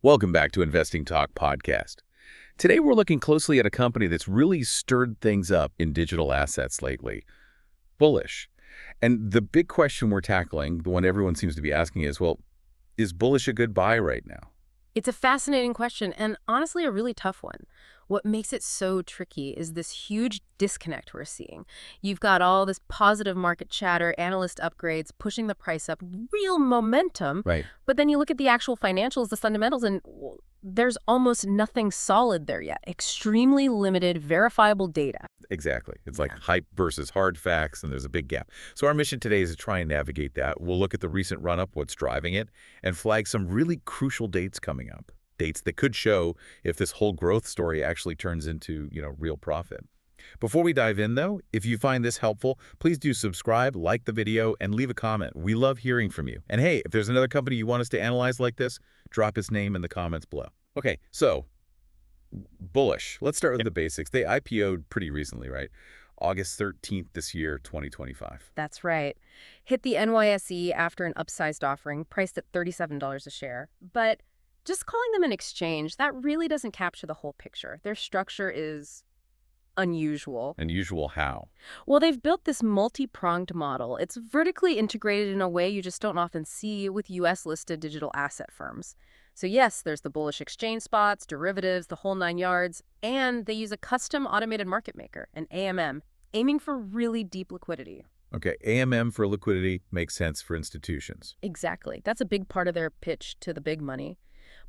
Welcome back to Investing Talk Podcast. Today we're looking closely at a company that's really stirred things up in digital assets lately, Bullish. And the big question we're tackling, the one everyone seems to be asking is, well, is Bullish a good buy right now? It's a fascinating question and honestly a really tough one. What makes it so tricky is this huge disconnect we're seeing. You've got all this positive market chatter, analyst upgrades, pushing the price up, real momentum. Right. But then you look at the actual financials, the fundamentals, and there's almost nothing solid there yet. Extremely limited verifiable data. Exactly. It's like hype versus hard facts, and there's a big gap. So our mission today is to try and navigate that. We'll look at the recent run-up, what's driving it, and flag some really crucial dates coming up. Dates that could show if this whole growth story actually turns into, real profit. Before we dive in, though, if you find this helpful, please do subscribe, like the video, and leave a comment. We love hearing from you. And hey, if there's another company you want us to analyze like this, drop its name in the comments below. Okay, so Bullish. Let's start with the basics. They IPO'd pretty recently, right? August 13th this year, 2025. That's right. Hit the NYSE after an upsized offering, priced at $37 a share. But just calling them an exchange, that really doesn't capture the whole picture. Their structure is unusual. Unusual how? Well, they've built this multi-pronged model. It's vertically integrated in a way you just don't often see with U.S.-listed digital asset firms. So yes, there's the Bullish exchange spots, derivatives, the whole nine yards, and they use a custom automated market maker, an AMM, aiming for really deep liquidity. Okay, AMM for liquidity makes sense for institutions. Exactly. That's a big part of their pitch to the big money.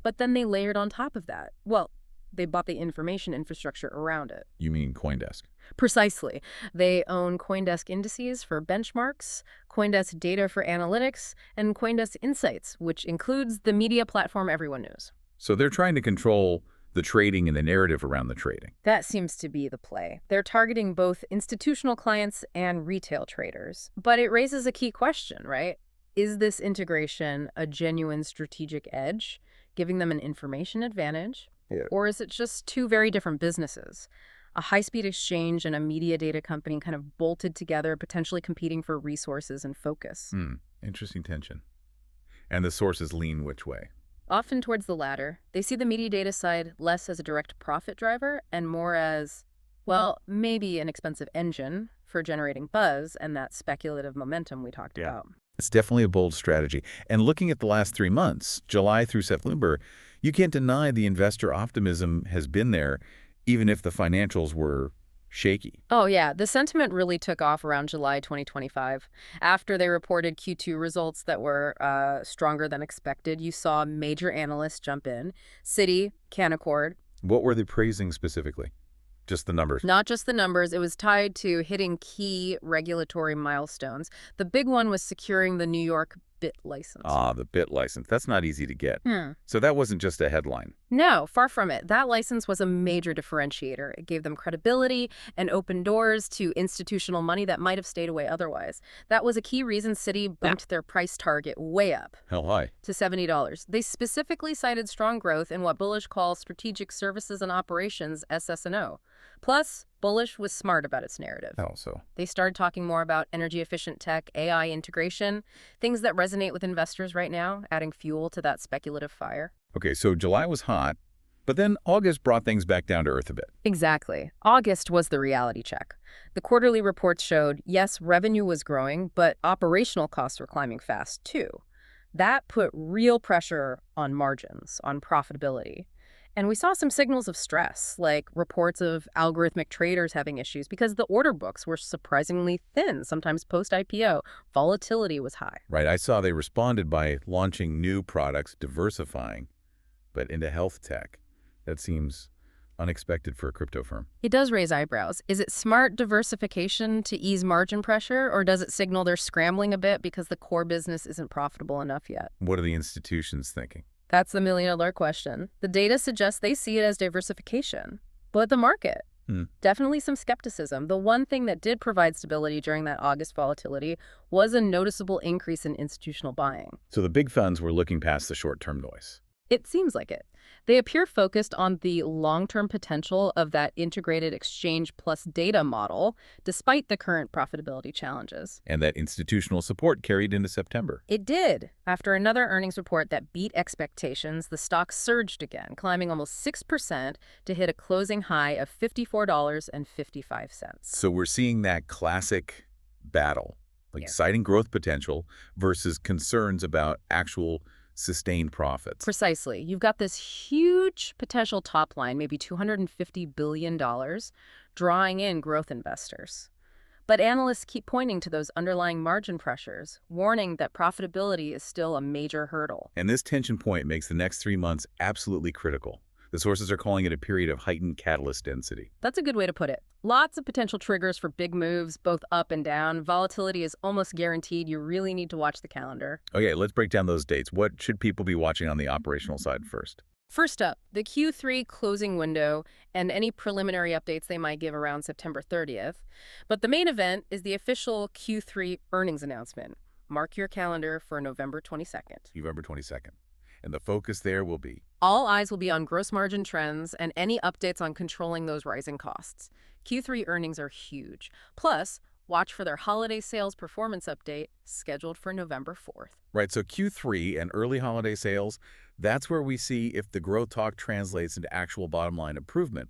But then they layered on top of that. Well, they bought the information infrastructure around it. You mean CoinDesk? Precisely. They own CoinDesk indices for benchmarks, CoinDesk data for analytics, and CoinDesk Insights, which includes the media platform everyone knows. So they're trying to control the trading and the narrative around the trading. That seems to be the play. They're targeting both institutional clients and retail traders. But it raises a key question, right? Is this integration a genuine strategic edge, giving them an information advantage? Yeah. Or is it just two very different businesses? A high-speed exchange and a media data company kind of bolted together, potentially competing for resources and focus. Interesting tension. And the sources lean which way? Often towards the latter. They see the media data side less as a direct profit driver and more as, well, maybe an expensive engine for generating buzz and that speculative momentum we talked about. It's definitely a bold strategy. And looking at the last 3 months, July through September, you can't deny the investor optimism has been there, even if the financials were shaky. Oh, yeah. The sentiment really took off around July 2025. After they reported Q2 results that were stronger than expected, you saw major analysts jump in. Citi, Canaccord. What were they praising specifically? Just the numbers? Not just the numbers. It was tied to hitting key regulatory milestones. The big one was securing the New York BIT license. Ah, the BIT license. That's not easy to get. So that wasn't just a headline. No, far from it. That license was a major differentiator. It gave them credibility and opened doors to institutional money that might have stayed away otherwise. That was a key reason Citi bumped their price target way up. Hell high. To $70. They specifically cited strong growth in what Bullish calls strategic services and operations, SS&O. Plus, Bullish was smart about its narrative. How so? They started talking more about energy-efficient tech, AI integration, things that resonate with investors right now, adding fuel to that speculative fire. Okay, so July was hot, but then August brought things back down to earth a bit. Exactly. August was the reality check. The quarterly reports showed, yes, revenue was growing, but operational costs were climbing fast, too. That put real pressure on margins, on profitability. And we saw some signals of stress, like reports of algorithmic traders having issues because the order books were surprisingly thin, sometimes post-IPO. Volatility was high. Right. I saw they responded by launching new products, diversifying, but into health tech. That seems unexpected for a crypto firm. It does raise eyebrows. Is it smart diversification to ease margin pressure, or does it signal they're scrambling a bit because the core business isn't profitable enough yet? What are the institutions thinking? That's the million-dollar question. The data suggests they see it as diversification. But the market? Definitely some skepticism. The one thing that did provide stability during that August volatility was a noticeable increase in institutional buying. So the big funds were looking past the short-term noise. It seems like it. They appear focused on the long-term potential of that integrated exchange plus data model, despite the current profitability challenges. And that institutional support carried into September. It did. After another earnings report that beat expectations, the stock surged again, climbing almost 6% to hit a closing high of $54.55. So we're seeing that classic battle, like Yes. citing growth potential versus concerns about actual sustained profits. Precisely. You've got this huge potential top line, maybe $250 billion, drawing in growth investors. But analysts keep pointing to those underlying margin pressures, warning that profitability is still a major hurdle. And this tension point makes the next 3 months absolutely critical. The sources are calling it a period of heightened catalyst density. That's a good way to put it. Lots of potential triggers for big moves, both up and down. Volatility is almost guaranteed. You really need to watch the calendar. Okay, let's break down those dates. What should people be watching on the operational side first? First up, the Q3 closing window and any preliminary updates they might give around September 30th. But the main event is the official Q3 earnings announcement. Mark your calendar for November 22nd. November 22nd. And the focus there will be All eyes will be on gross margin trends and any updates on controlling those rising costs. Q3 earnings are huge. Plus, watch for their holiday sales performance update scheduled for November 4th. right. So Q3 and early holiday sales, that's where we see if the growth talk translates into actual bottom line improvement.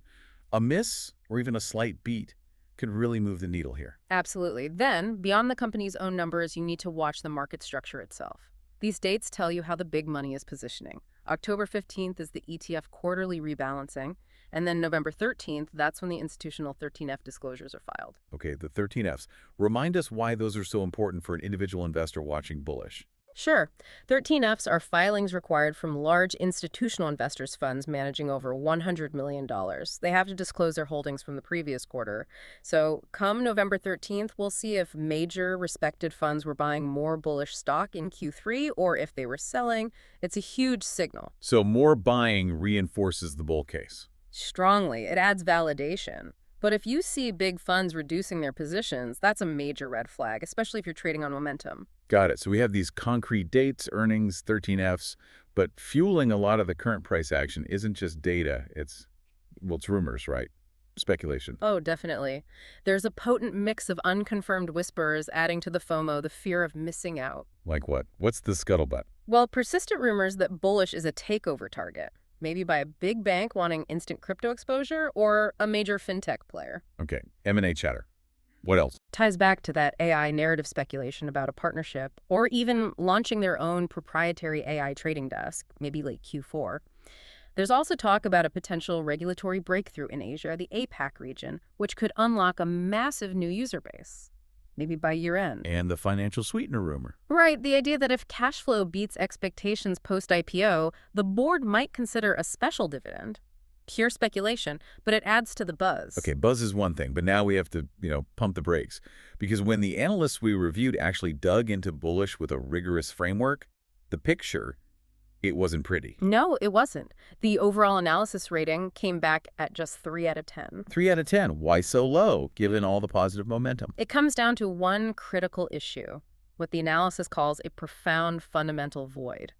A miss or even a slight beat could really move the needle here. Absolutely. Then, beyond the company's own numbers, you need to watch the market structure itself. These dates tell you how the big money is positioning. October 15th is the ETF quarterly rebalancing, and then November 13th, that's when the institutional 13F disclosures are filed. Okay, the 13Fs. Remind us why those are so important for an individual investor watching Bullish. Sure. 13Fs are filings required from large institutional investors' funds managing over $100 million. They have to disclose their holdings from the previous quarter. So come November 13th, we'll see if major respected funds were buying more bullish stock in Q3 or if they were selling. It's a huge signal. So more buying reinforces the bull case. Strongly. It adds validation. But if you see big funds reducing their positions, that's a major red flag, especially if you're trading on momentum. Got it. So we have these concrete dates, earnings, 13Fs, but fueling a lot of the current price action isn't just data. It's rumors, right? Speculation. Oh, definitely. There's a potent mix of unconfirmed whispers adding to the FOMO, the fear of missing out. Like what? What's the scuttlebutt? Well, persistent rumors that Bullish is a takeover target, maybe by a big bank wanting instant crypto exposure or a major fintech player. Okay, M&A chatter. What else? Ties back to that AI narrative speculation about a partnership or even launching their own proprietary AI trading desk, maybe late Q4. There's also talk about a potential regulatory breakthrough in Asia, the APAC region, which could unlock a massive new user base, maybe by year-end. And the financial sweetener rumor. Right, the idea that if cash flow beats expectations post-IPO, the board might consider a special dividend. Pure speculation, but it adds to the buzz. Okay, buzz is one thing, but now we have to, pump the brakes. Because when the analysts we reviewed actually dug into Bullish with a rigorous framework, the picture, it wasn't pretty. No, it wasn't. The overall analysis rating came back at just 3 out of 10. 3 out of 10. Why so low, given all the positive momentum? It comes down to one critical issue, what the analysis calls a profound fundamental void.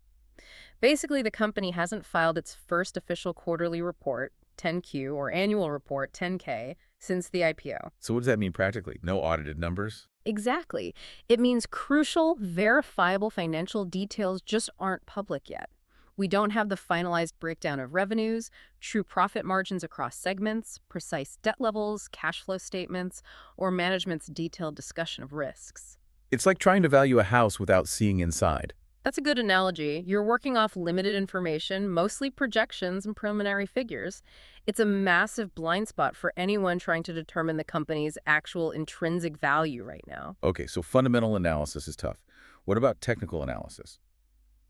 Basically, the company hasn't filed its first official quarterly report, 10Q, or annual report, 10K, since the IPO. So what does that mean practically? No audited numbers? Exactly. It means crucial, verifiable financial details just aren't public yet. We don't have the finalized breakdown of revenues, true profit margins across segments, precise debt levels, cash flow statements, or management's detailed discussion of risks. It's like trying to value a house without seeing inside. That's a good analogy. You're working off limited information, mostly projections and preliminary figures. It's a massive blind spot for anyone trying to determine the company's actual intrinsic value right now. Okay, so fundamental analysis is tough. What about technical analysis?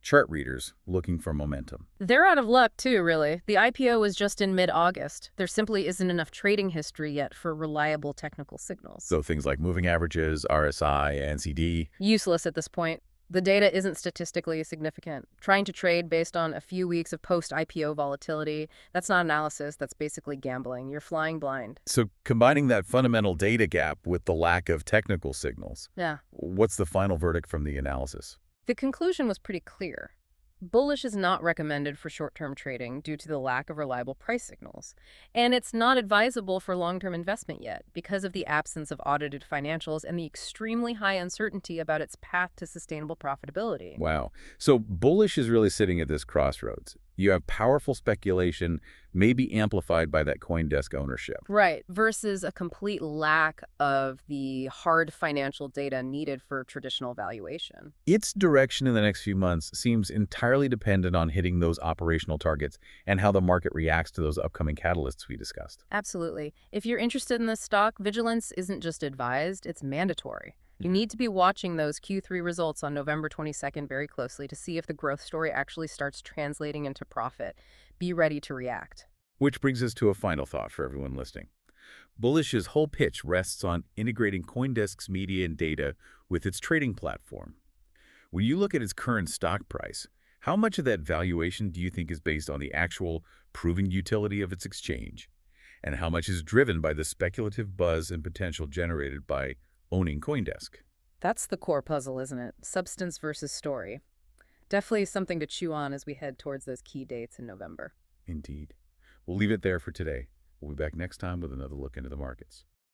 Chart readers looking for momentum. They're out of luck too, really. The IPO was just in mid-August. There simply isn't enough trading history yet for reliable technical signals. So things like moving averages, RSI, NCD. Useless at this point. The data isn't statistically significant. Trying to trade based on a few weeks of post-IPO volatility, that's not analysis, that's basically gambling. You're flying blind. So combining that fundamental data gap with the lack of technical signals, Yeah. what's the final verdict from the analysis? The conclusion was pretty clear. Bullish is not recommended for short-term trading due to the lack of reliable price signals. And it's not advisable for long-term investment yet because of the absence of audited financials and the extremely high uncertainty about its path to sustainable profitability. Wow. So bullish is really sitting at this crossroads. You have powerful speculation, maybe amplified by that CoinDesk ownership. Right, versus a complete lack of the hard financial data needed for traditional valuation. Its direction in the next few months seems entirely dependent on hitting those operational targets and how the market reacts to those upcoming catalysts we discussed. Absolutely. If you're interested in this stock, vigilance isn't just advised, it's mandatory. You need to be watching those Q3 results on November 22nd very closely to see if the growth story actually starts translating into profit. Be ready to react. Which brings us to a final thought for everyone listening. Bullish's whole pitch rests on integrating CoinDesk's media and data with its trading platform. When you look at its current stock price, how much of that valuation do you think is based on the actual proven utility of its exchange? And how much is driven by the speculative buzz and potential generated by owning CoinDesk? That's the core puzzle, isn't it? Substance versus story. Definitely something to chew on as we head towards those key dates in November. Indeed. We'll leave it there for today. We'll be back next time with another look into the markets.